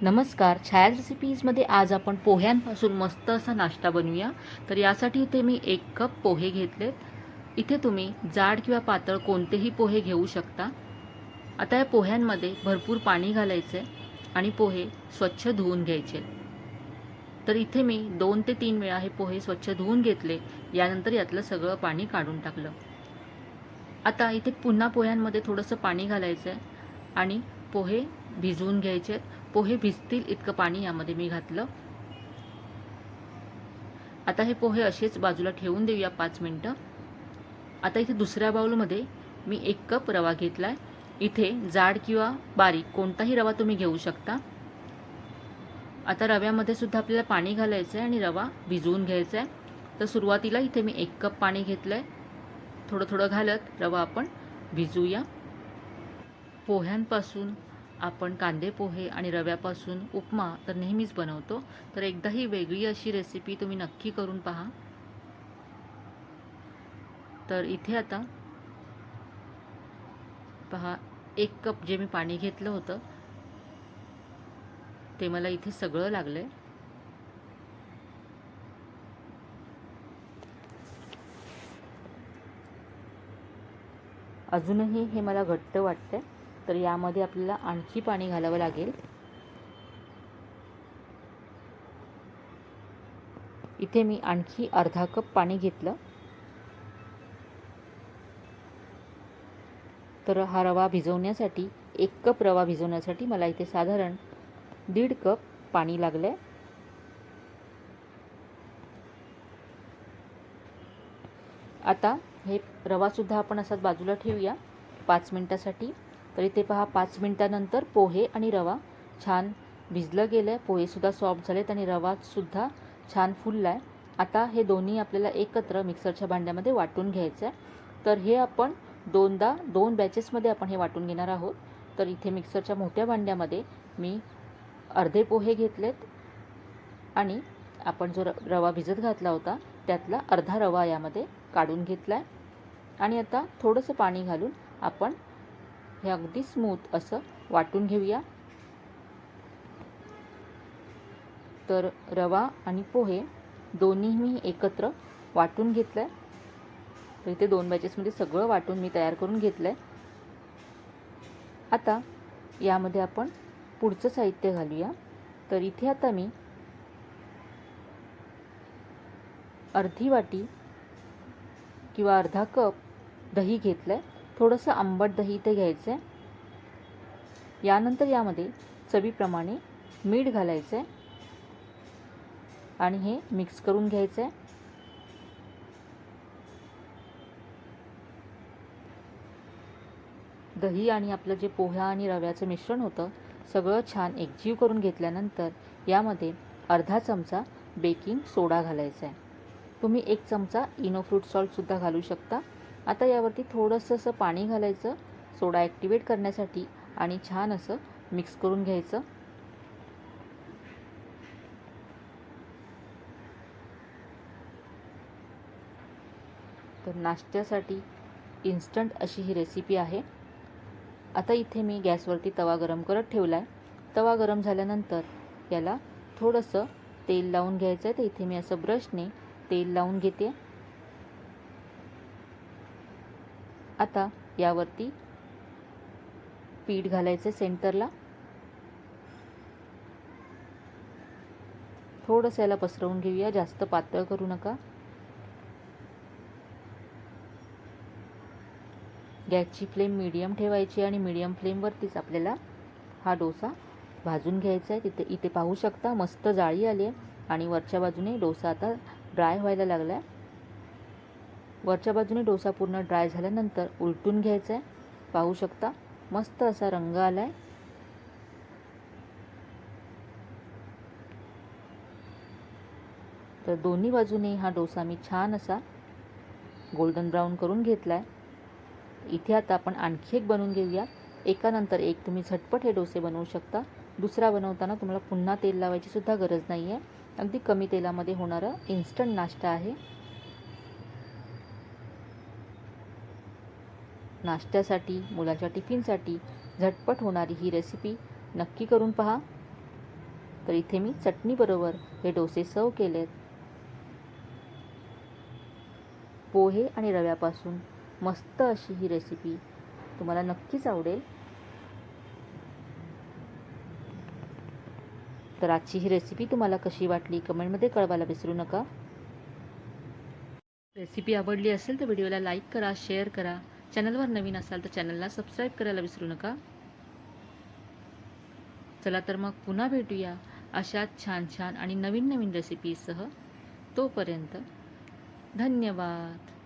नमस्कार, छायाज रेसिपीजमध्ये आज आपण पोह्यांपासून मस्त असा नाश्ता बनवूया. तर यासाठी इथे मी 1 कप पोहे घेतलेत. इथे तुम्ही जाड किंवा पातळ कोणतेही पोहे घेऊ शकता. आता या पोह्यांमध्ये भरपूर पाणी घालायचं आहे आणि पोहे स्वच्छ धुवून घ्यायचे. तर इथे मी 2 ते 3 वेळा हे पोहे स्वच्छ धुवून घेतले. यानंतर यातलं सगळं पाणी काढून टाकलं. आता इथे पुन्हा पोह्यांमध्ये थोडंसं पाणी घालायचं आहे आणि पोहे भिजवून घ्यायचे आहेत. पोहे भिजतील इतकं पाणी यामध्ये मी घातलं. आता हे पोहे असेच बाजूला ठेवून देऊया 5 मिनटं. आता इथे दुसऱ्या बाउलमध्ये मी 1 कप रवा घेतलाय. इथे जाड किंवा बारीक कोणताही रवा तुम्ही घेऊ शकता. आता रव्यामध्ये सुद्धा आपल्याला पाणी घालायचं आहे आणि रवा भिजवून घ्यायचा आहे. तर सुरुवातीला इथे मी 1 कप पाणी घेतलंय. थोडं थोडं घालत रवा आपण भिजवूया. पोह्यांपासून आपण कांदे पोहे आणि रव्यापासून उपमा तर नेहमीच बनवतो. तर एकदा ही वेगळी अशी रेसिपी तुम्ही नक्की करून पहा. तर इथे आता पहा 1 कप जे मी पाणी घेतलं होतं ते मला इथे सगळं लागलंय. अजूनही हे मला घट्ट वाटतंय. तर यामध्ये आपल्याला आणखी पाणी घालावं लागेल. इथे मी आणखी अर्धा कप पाणी घेतलं. तर हा रवा भिजवण्यासाठी 1 कप रवा भिजवण्यासाठी मला इथे साधारण 1.5 कप पाणी लागलंय. आता हे रवासुद्धा आपण असाच बाजूला ठेवूया 5 मिनटासाठी. तर इथे पहा 5 मिनटानंतर पोहे आणि रवा छान भिजलं गेलं आहे. पोहेसुद्धा सॉफ्ट झालेत आणि रवासुद्धा छान फुलला आहे. आता हे दोन्ही आपल्याला एकत्र मिक्सरच्या भांड्यामध्ये वाटून घ्यायचं आहे. तर हे आपण 2 बॅचेसमध्ये आपण हे वाटून घेणार आहोत. तर इथे मिक्सरच्या मोठ्या भांड्यामध्ये मी अर्धे पोहे घेतलेत आणि आपण जो रवा भिजत घातला होता त्यातला अर्धा रवा यामध्ये काढून घेतला आहे. आणि आता थोडंसं पाणी घालून आपण हे अगदी स्मूथ असं वाटून घेऊया. तर रवा आणि पोहे दोन्ही मी एकत्र वाटून घेतलं आहे. तर इथे 2 बॅचेसमध्ये सगळं वाटून मी तयार करून घेतलं आहे. आता यामध्ये आपण पुढचं साहित्य घालूया. तर इथे आता मी अर्धी वाटी किंवा अर्धा कप दही घेतलं आहे. थोडंसं आंबट दही इथे घ्यायचं आहे. यानंतर यामध्ये चवीप्रमाणे मीठ घालायचं आहे आणि हे मिक्स करून घ्यायचं आहे. दही आणि आपलं जे पोहा आणि रव्याचं मिश्रण होतं सगळं छान एकजीव करून घेतल्यानंतर यामध्ये अर्धा चमचा बेकिंग सोडा घालायचा आहे. तुम्ही 1 चमचा इनो फ्रूट सॉल्टसुद्धा घालू शकता. आता यावरती थोडंसं असं पाणी घालायचं सोडा ॲक्टिवेट करण्यासाठी आणि छान असं मिक्स करून घ्यायचं. तर नाश्त्यासाठी इन्स्टंट अशी ही रेसिपी आहे. आता इथे मी गॅसवरती तवा गरम करत ठेवला आहे. तवा गरम झाल्यानंतर याला थोडंसं तेल लावून घ्यायचं आहे. तर इथे मी असं ब्रशने तेल लावून घेते. आता यावरती पीठ घालायचं सेंटरला. थोडंसं याला पसरवून घेऊया, जास्त पातळ करू नका. गॅसची फ्लेम मीडियम ठेवायची आणि मीडियम फ्लेमवरतीच आपल्याला हा डोसा भाजून घ्यायचा आहे. इथे पाहू शकता मस्त जाळी आली आहे आणि वरच्या बाजूने डोसा आता ड्राय व्हायला लागला आहे. वरच्या बाजूने डोसा पूर्ण ड्राय झाल्यानंतर उलटून घ्यायचा आहे. पाहू शकता मस्त असा रंग आला आहे. तर दोन्ही बाजूने हा डोसा मी छान असा गोल्डन ब्राऊन करून घेतला आहे. इथे आता आपण आणखी एक बनवून घेऊया. एकानंतर एक तुम्ही झटपट हे डोसे बनवू शकता. दुसरा बनवताना तुम्हाला पुन्हा तेल लावायची सुद्धा गरज नाही आहे. अगदी कमी तेलामध्ये होणारा इन्स्टंट नाश्ता आहे. नाश्त्यासाठी, मुलांच्या टिफिनसाठी झटपट होणारी ही रेसिपी नक्की करून पहा. तर इथे मी चटणीबरोबर हे डोसे सर्व केलेत. पोहे आणि रव्यापासून मस्त अशी ही रेसिपी तुम्हाला नक्कीच आवडेल. तर आजची ही रेसिपी तुम्हाला कशी वाटली कमेंटमध्ये कळवायला विसरू नका. रेसिपी आवडली असेल तर व्हिडिओला लाईक करा, शेअर करा. चॅनलवर नवीन असाल तर चॅनलला सबस्क्राईब करायला विसरू नका. चला तर मग पुन्हा भेटूया अशाच छान छान आणि नवीन नवीन रेसिपीसह. तोपर्यंत धन्यवाद.